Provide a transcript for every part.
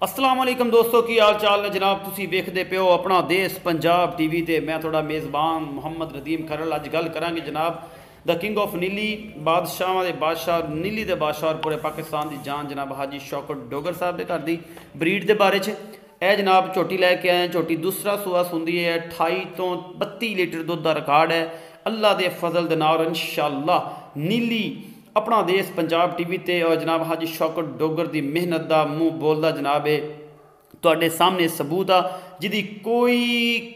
अस्सलाम वालेकुम दोस्तों की हाल चाल ने जनाब तुसी वेखदे पियो अपना देश पंजाब टीवी ते मैं थोड़ा मेज़बान मुहम्मद रदीम खरल अज गल करांगे जनाब द किंग ऑफ नीली बादशाह के बादशाह नीली के बादशाह और पूरे पाकिस्तान की जान जनाब हाजी शौकत डोगर साहब के घर की ब्रीड के बारे ए जनाब झोटी लैके आए झोटी दूसरा सूआ सुंदी है 28 तो 32 लीटर दुध का रिकॉर्ड है अल्लाह के फजल के नाल इंशाअल्लाह नीली अपना देश पंजाब टीवी ते और जनाब हाजी शौकत डोगर की मेहनत का मुँह बोलता जनाब है तुहाडे सामने सबूत आ जिदी कोई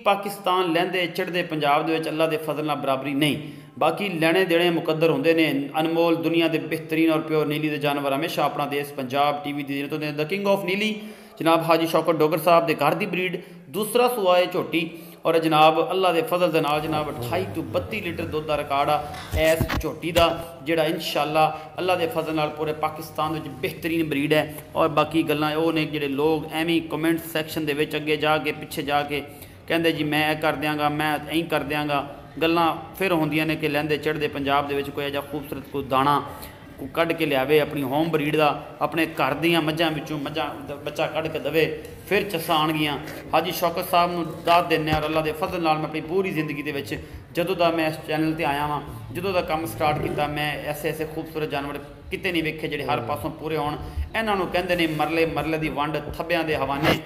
पाकिस्तान लैंदे चढ़ते पंजाब दे विच अल्लाह के फजल नाल बराबरी नहीं। बाकी लैने देने मुकद्दर होंदे ने अनमोल दुनिया के बेहतरीन और प्योर नीली के जानवर हमेशा अपना देश पंजाब टीवी की जिन्हें द किंग ऑफ नीली जनाब हाजी शौकत डोगर साहब के घर की ब्रीड दूसरा सूआ है झोटी और जनाब अल्लाह के फजल के नाल जनाब 28 तो 32 लीटर दुध का रिकॉर्ड आ इस झोटी का जोड़ा इंशाअल्लाह अल्लाह के फजल नाल पूरे पाकिस्तान में बेहतरीन ब्रीड है। और बाकी गल्लां वो ने जिहड़े लोग एवं कमेंट सैक्शन के अगे जाके पिछे जाके कहते जी मैं कर देंगा मैं यही कर देंगा गल्लां फिर होंदियां ने कि लैंदे चढ़ते पंजाब दे विच कोई ऐसा खूबसूरत कोई दाना को कढ़ के लियावे अपनी होम ब्रीड का अपने घर दियाँ मझां विचों मझां बच्चा कढ़ के दवे फिर चसाणगियां हाजी शौकत साहब नूं दाद देने और अल्लाह के फजल नाल मैं अपनी पूरी जिंदगी दे विच जदों दा मैं इस चैनल ते आया वां जदों दा काम स्टार्ट किया मैं ऐसे ऐसे खूबसूरत जानवर किते नहीं वेखे जिहड़े हर पासों पूरे होण इन्हां नूं कहंदे ने मरले मरले दी वंड थब्बियां दे हवाने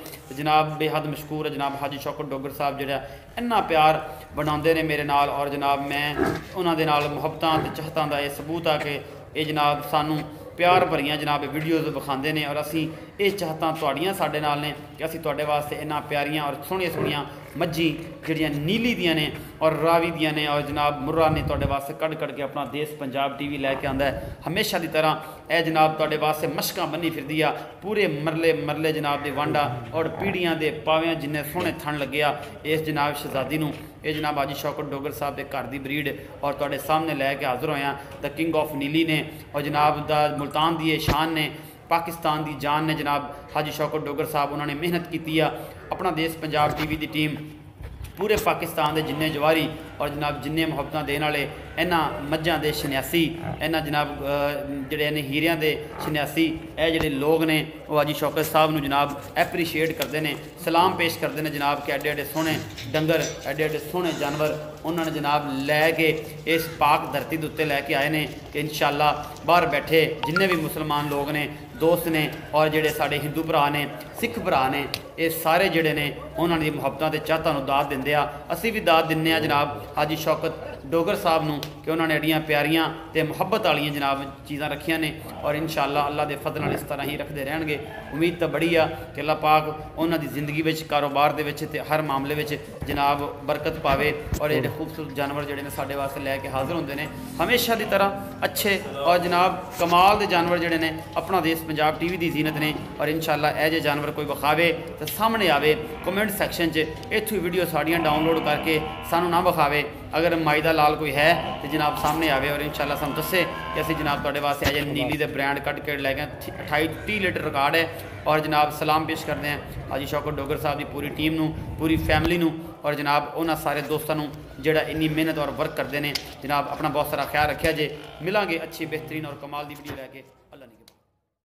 जनाब बेहद मशहूर है जनाब हाजी शौकत डोगर साहब जिहड़ा इन्ना प्यार बनाउंदे ने मेरे नाल और जनाब मैं उन्हां दे नाल मुहब्बतां ते चाहतां दा ये सबूत आ कि ये जनाब सानू प्यार भरियाँ जनाब वीडियोज़ विखाते हैं और असी ये चाहता तुहाड़ियां साडे नाल ने कि असी तुहाडे वास्ते इन्ना प्यारियां और सोहणियां सोहणियां मज्जी जिहड़ियां नीली दियां ने और रावी दियां ने और जनाब मुर्रा ने तुहाडे वास्ते कढ़ कढ़ के अपना देश पंजाब टीवी लैके आंदा है हमेशा की तरह ए जनाब तुहाडे वास्ते मशकां बनी फिरदी आ पूरे मरले मरले जनाब दी वांडा और पीढ़ियां दे पावियां जिन्ने सोहणे थण लगे आ इस जनाब शहजादी नूं ये जनाब हाजी शौकत डोगर साहब के घर की ब्रीड और तुहाडे सामने लैके हाज़र होया द किंग ऑफ नीली ने और जनाब द मुल्तान दी शान ने पाकिस्तान की जान ने जनाब हाजी शौकत डोगर साहब उन्होंने मेहनत की अपना देश पंजाब टीवी की टीम पूरे पाकिस्तान के जिन्ने जवारी और जनाब जिन्ने मुहब्बतां देने वाले इन्हां मझां दे शन्यासी इन्हां जनाब जिहड़े इन्हें हीरियां दे शन्यासी ये जिहड़े लोग ने वो हाजी शौकत साहब नूं जनाब एप्रीशिएट करते हैं सलाम पेश करते हैं जनाब कि एडे एडे सोहणे डंगर एडे एडे सोहणे जानवर उन्होंने जनाब लैके इस पाक धरती के उत्ते लैके आए हैं कि इंशाअल्लाह बाहर बैठे जिन्ने भी मुसलमान लोग ने दोस्त ने और जिहड़े साडे हिंदू भरा ने सिख भरा ने ये सारे जिहड़े ने उन्होंने मुहब्बतां ते चाहतां नूं दाद दिंदे आ असीं भी दाद दिन्ने आ जनाब हाजी शौकत डोगर साहब नूं कि उन्होंने एडियां प्यारियां ते मुहब्बत वालियां जनाब चीज़ां रखियां ने और इंशाअल्लाह अल्लाह के फजल नाल इस तरह ही रखते रहणगे। उम्मीद तो बड़ी आ कि अल्लाह पाक उन्हां दी जिंदगी विच कारोबार दे विच ते हर मामले विच जनाब बरकत पावे और ये खूबसूरत जानवर जिहड़े ने साडे वास्ते लैके हाज़र होंदे ने हमेशा की तरह अच्छे और जनाब कमाल के जानवर जिहड़े ने अपना देश पंजाब टीवी की जीनत ने और इंशाअल्लाह ये जे जानवर कोई विखावे तो सामने आवे कमेंट सैक्शन इत्थों वीडियो साड़ियाँ डाउनलोड करके सानू ना विखावे अगर माई दा लाल कोई है तो जनाब सामने आवे और इंशाअल्लाह सानू दसे कि असीं जनाब तुहाडे वास्ते अजे नीली दे ब्रांड कट के लैके 28-30 लीटर रिकॉर्ड है और जनाब सलाम पेश करते हैं हाजी शौकत डोगर साहब की पूरी टीम नूं पूरी फैमिली नूं और जनाब उन्होंने सारे दोस्तों नूं जिहड़ा इन्नी मेहनत और वर्क करते हैं जनाब अपना बहुत सारा ख्याल रखा जे मिलांगे अच्छी बेहतरीन और कमाल की वीडियो लैके।